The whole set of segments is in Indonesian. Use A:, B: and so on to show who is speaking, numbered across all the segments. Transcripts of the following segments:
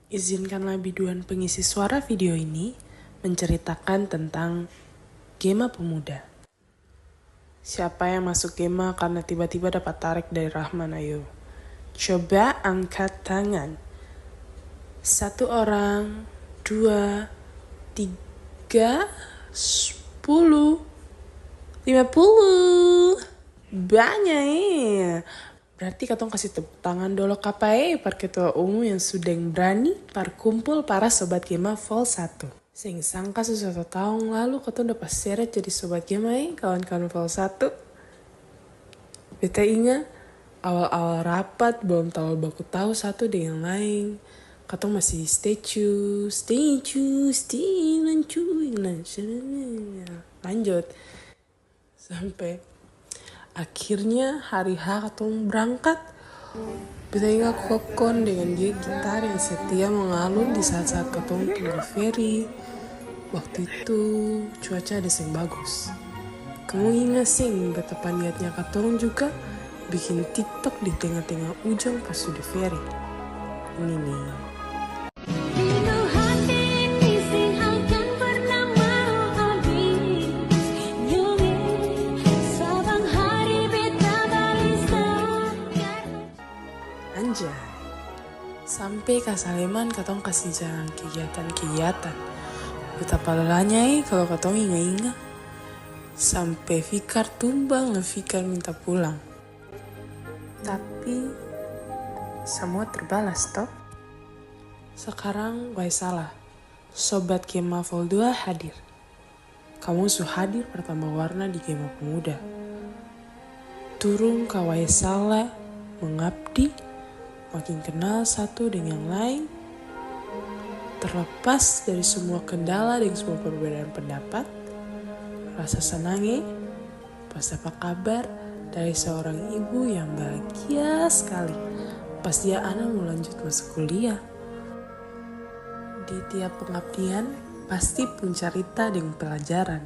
A: Izinkanlah biduan pengisi suara video ini menceritakan tentang Gema Pemuda. Siapa yang masuk Gema karena tiba-tiba dapat tarik dari Rahman? Ayo, coba angkat tangan. 1 orang, 2, 3, 10, 50. Banyak ya. Berarti katong kasih tepuk tangan dulu kapai par ketua umum yang sudah berani par kumpul para sobat Gema Vol 1. Sing sangka sesuatu tahun lalu katong dapat seret jadi sobat Gema kawan-kawan Vol 1. Beta ingat awal-awal rapat belum terlalu baku tahu satu dengan lain. Katong masih stay lanjut sampai akhirnya hari H katong berangkat. Beta ingat kokon dengan dia gitar yang setia mengalun di saat-saat katong tunggu ferry. Waktu itu cuaca ada yang bagus. Kamu ingat sing betapa niatnya katong juga bikin TikTok di tengah-tengah ujung pas sudah ferry. Ini nih. Anjay, sampai ke Saleman katong kasih jalan kegiatan. Betapa lelahnya kalau katong ingat-ingat. Sampai Fikar tumbang, Fikar minta pulang. Tapi semua terbalas toh. Sekarang salah. Sobat Gema Vol 2 hadir. Kamu sudah hadir pertama warna di Gema Pemuda. Turun ke salah, mengabdi, makin kenal satu dengan yang lain, terlepas dari semua kendala dan semua perbedaan pendapat. Rasa senangnya pas dapat kabar dari seorang ibu yang bahagia sekali pas dia anak mau lanjut masuk kuliah. Di tiap pengabdian pasti pun cerita dengan pelajaran.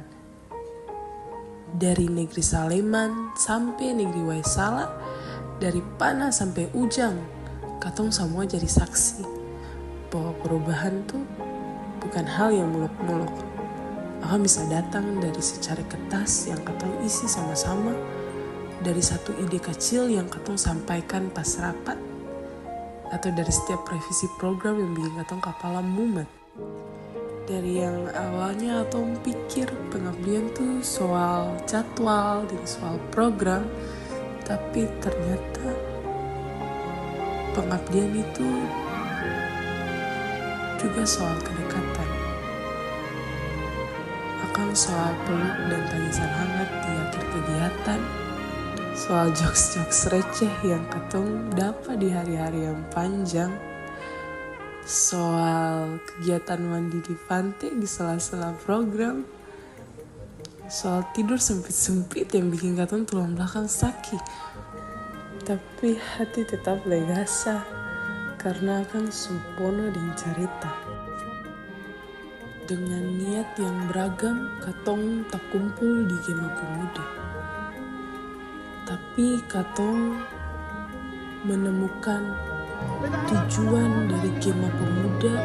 A: Dari negeri Saleman sampai negeri Waisala, dari panas sampai ujang, katong semua jadi saksi bahwa perubahan tuh bukan hal yang muluk-muluk. Akan bisa datang dari secari kertas yang katong isi sama-sama, dari satu ide kecil yang katong sampaikan pas rapat, atau dari setiap revisi program yang bikin katong kepala mumet. Dari yang awalnya katong pikir pengabdian tuh soal jadwal dan soal program, tapi ternyata pengabdian itu juga soal kedekatan. Akan soal peluk dan tangisan hangat di akhir kegiatan. Soal jokes-jokes receh yang katong dapat di hari-hari yang panjang. Soal kegiatan mandi di pantai di sela-sela program. Soal tidur sempit-sempit yang bikin katong tulang belakang sakit. Tapi hati tetap legasa karena akan sumpono dan cerita. Dengan niat yang beragam, katong tak kumpul di Gema Pemuda. Tapi katong menemukan tujuan dari Gema Pemuda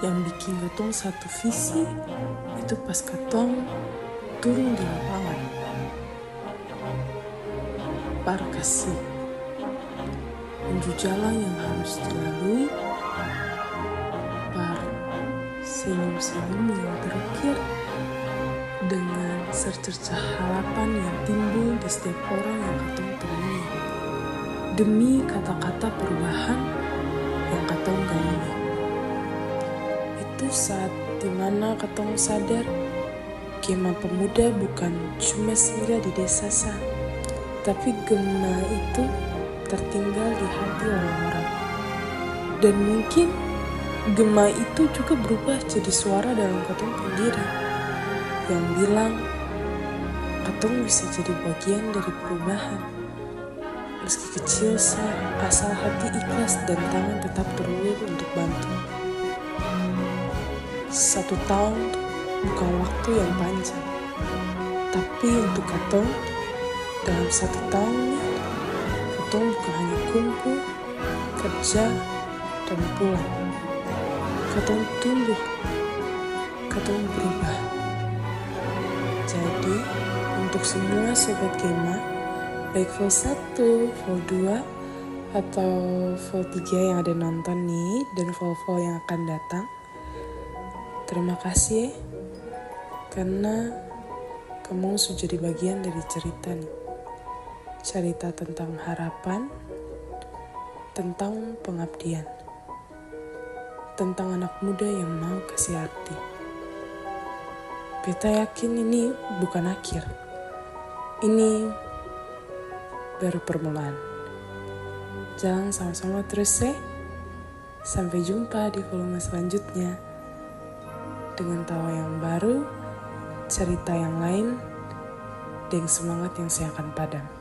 A: yang bikin katong satu visi itu pas katong turun di lapangan. Par kasih menuju jalan yang harus dilalui, par senyum-senyum yang terukir dengan secercah harapan yang timbul di setiap orang yang katong temui, demi kata-kata perubahan yang katong gauli. Itu saat dimana katong sadar Gema Pemuda bukan cuma singgah di desa tapi Gema itu tertinggal di hati orang-orang. Dan mungkin Gema itu juga berubah jadi suara dalam katong pendiri yang bilang katong bisa jadi bagian dari perubahan. Meski kecil asal hati ikhlas dan tangan tetap berulur untuk bantu. 1 tahun bukan waktu yang panjang, tapi untuk katong dalam 1 tahun katong bukan hanya kumpul, kerja, dan pulang. Katong tumbuh, katong berubah. Jadi, untuk semua sobat Gema, baik vol 1, vol 2, atau vol 3 yang ada nonton nih, dan vol-vol yang akan datang, terima kasih karena kamu sudah jadi bagian dari cerita nih. Cerita tentang harapan, tentang pengabdian, tentang anak muda yang mau kasih arti. Beta yakin ini bukan akhir. Ini baru permulaan. Jalan sama-sama terus ya. Sampai jumpa di volume selanjutnya. Dengan tawa yang baru, cerita yang lain, dan semangat yang saya akan padam.